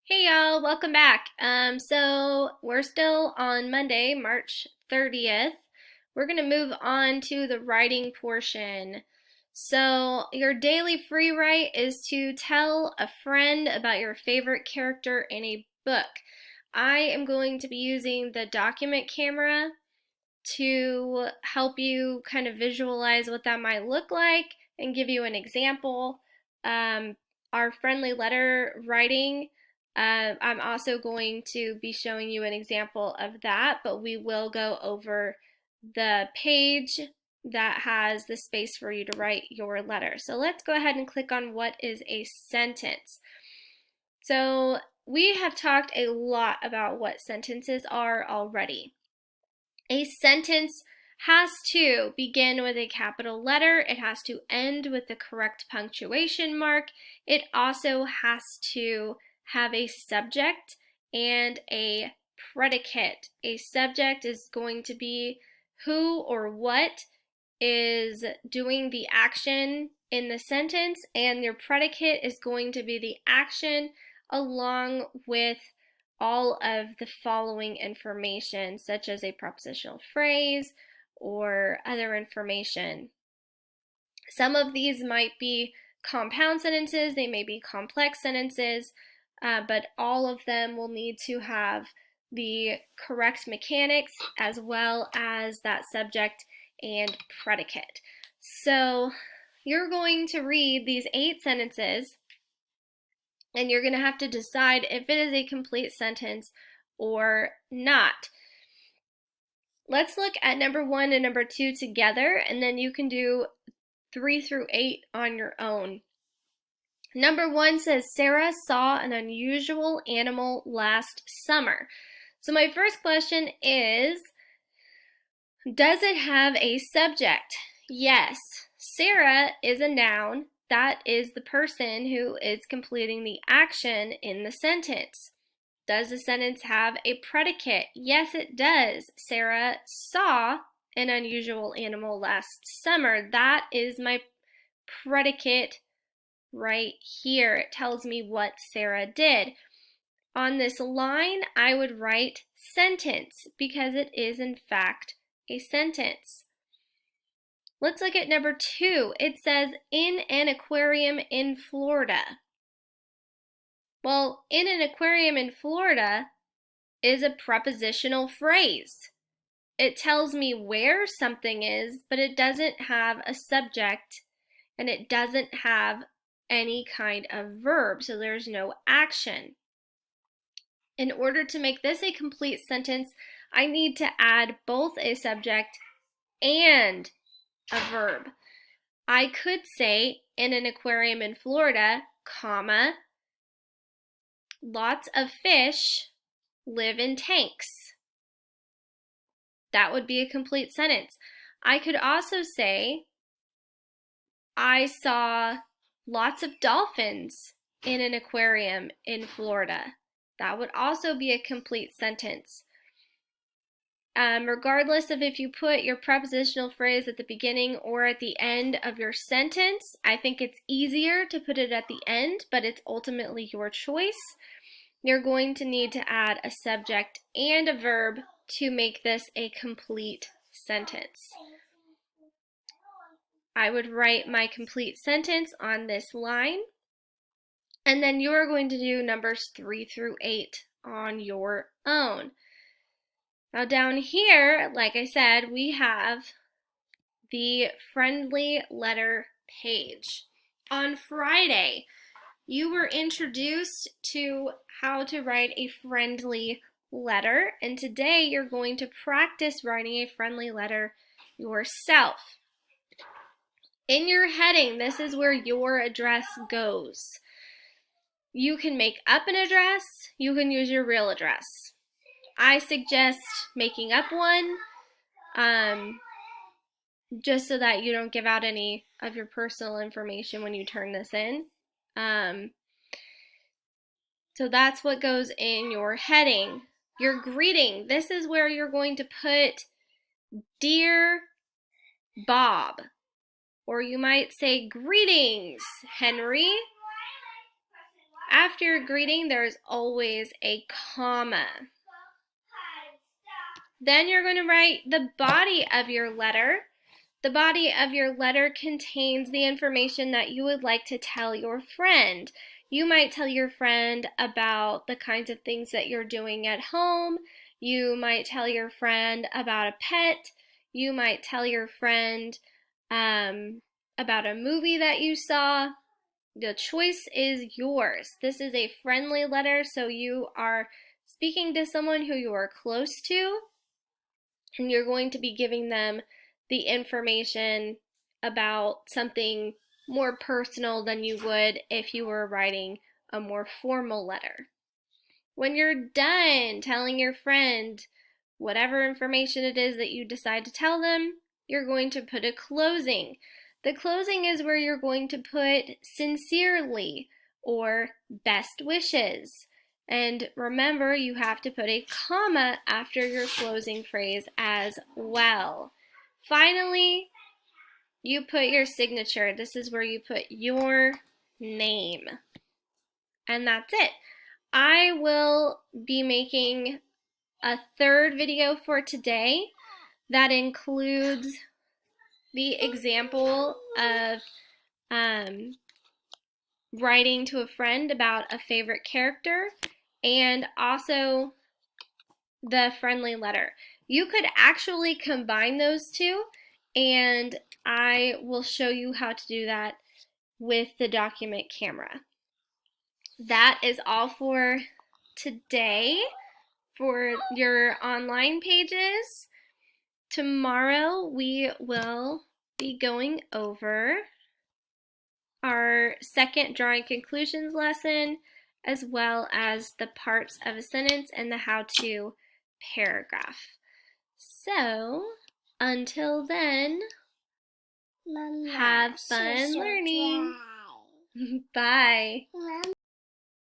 Hey y'all, welcome back. So we're still on Monday, March 30th. We're gonna move on to the writing portion. So your daily free write is to tell a friend about your favorite character in a book. I am going to be using the document camera to help you kind of visualize what that might look like and give you an example. Our friendly letter writing, I'm also going to be showing you an example of that, but we will go over the page that has the space for you to write your letter. So let's go ahead and click on what is a sentence. So we have talked a lot about what sentences are already. A sentence has to begin with a capital letter. It has to end with the correct punctuation mark. It also has to have a subject and a predicate. A subject is going to be who or what is doing the action in the sentence, and your predicate is going to be the action along with all of the following information, such as a prepositional phrase or other information. Some of these might be compound sentences, they may be complex sentences, but all of them will need to have the correct mechanics as well as that subject and predicate. So you're going to read these 8 sentences and you're going to have to decide if it is a complete sentence or not. Let's look at number 1 and number 2 together, and then you can do 3 through 8 on your own. Number 1 says, Sarah saw an unusual animal last summer. So my first question is, does it have a subject? Yes. Sarah is a noun. That is the person who is completing the action in the sentence. Does the sentence have a predicate? Yes, it does. Sarah saw an unusual animal last summer. That is my predicate right here. It tells me what Sarah did. On this line, I would write sentence because it is in fact a sentence. Let's look at number 2. It says in an aquarium in Florida. Well, in an aquarium in Florida is a prepositional phrase. It tells me where something is, but it doesn't have a subject and it doesn't have any kind of verb, so there's no action. In order to make this a complete sentence, I need to add both a subject and a verb. I could say in an aquarium in Florida, comma, lots of fish live in tanks. That would be a complete sentence. I could also say, I saw lots of dolphins in an aquarium in Florida. That would also be a complete sentence. Regardless of if you put your prepositional phrase at the beginning or at the end of your sentence, I think it's easier to put it at the end, but it's ultimately your choice. You're going to need to add a subject and a verb to make this a complete sentence. I would write my complete sentence on this line, and then you're going to do numbers 3 through 8 on your own. Now down here, like I said, we have the friendly letter page. On Friday, you were introduced to how to write a friendly letter, and today you're going to practice writing a friendly letter yourself. In your heading, this is where your address goes. You can make up an address, you can use your real address. I suggest making up one, just so that you don't give out any of your personal information when you turn this in. So that's what goes in your heading. Your greeting, this is where you're going to put Dear Bob, or you might say, greetings, Henry. after your greeting, there's always a comma. Then you're going to write the body of your letter. The body of your letter contains the information that you would like to tell your friend. You might tell your friend about the kinds of things that you're doing at home. You might tell your friend about a pet. You might tell your friend about a movie that you saw. The choice is yours. This is a friendly letter, so you are speaking to someone who you are close to, and you're going to be giving them the information about something more personal than you would if you were writing a more formal letter. When you're done telling your friend whatever information it is that you decide to tell them, you're going to put a closing. The closing is where you're going to put sincerely or best wishes. And remember, you have to put a comma after your closing phrase as well. Finally, you put your signature. This is where you put your name. And that's it. I will be making a third video for today that includes the example of writing to a friend about a favorite character, and also the friendly letter. You could actually combine those two, and I will show you how to do that with the document camera. That is all for today for your online pages. Tomorrow we will be going over our second drawing conclusions lesson, as well as the parts of a sentence and the how-to paragraph. So, until then, Mama, have fun learning. Bye. Mama.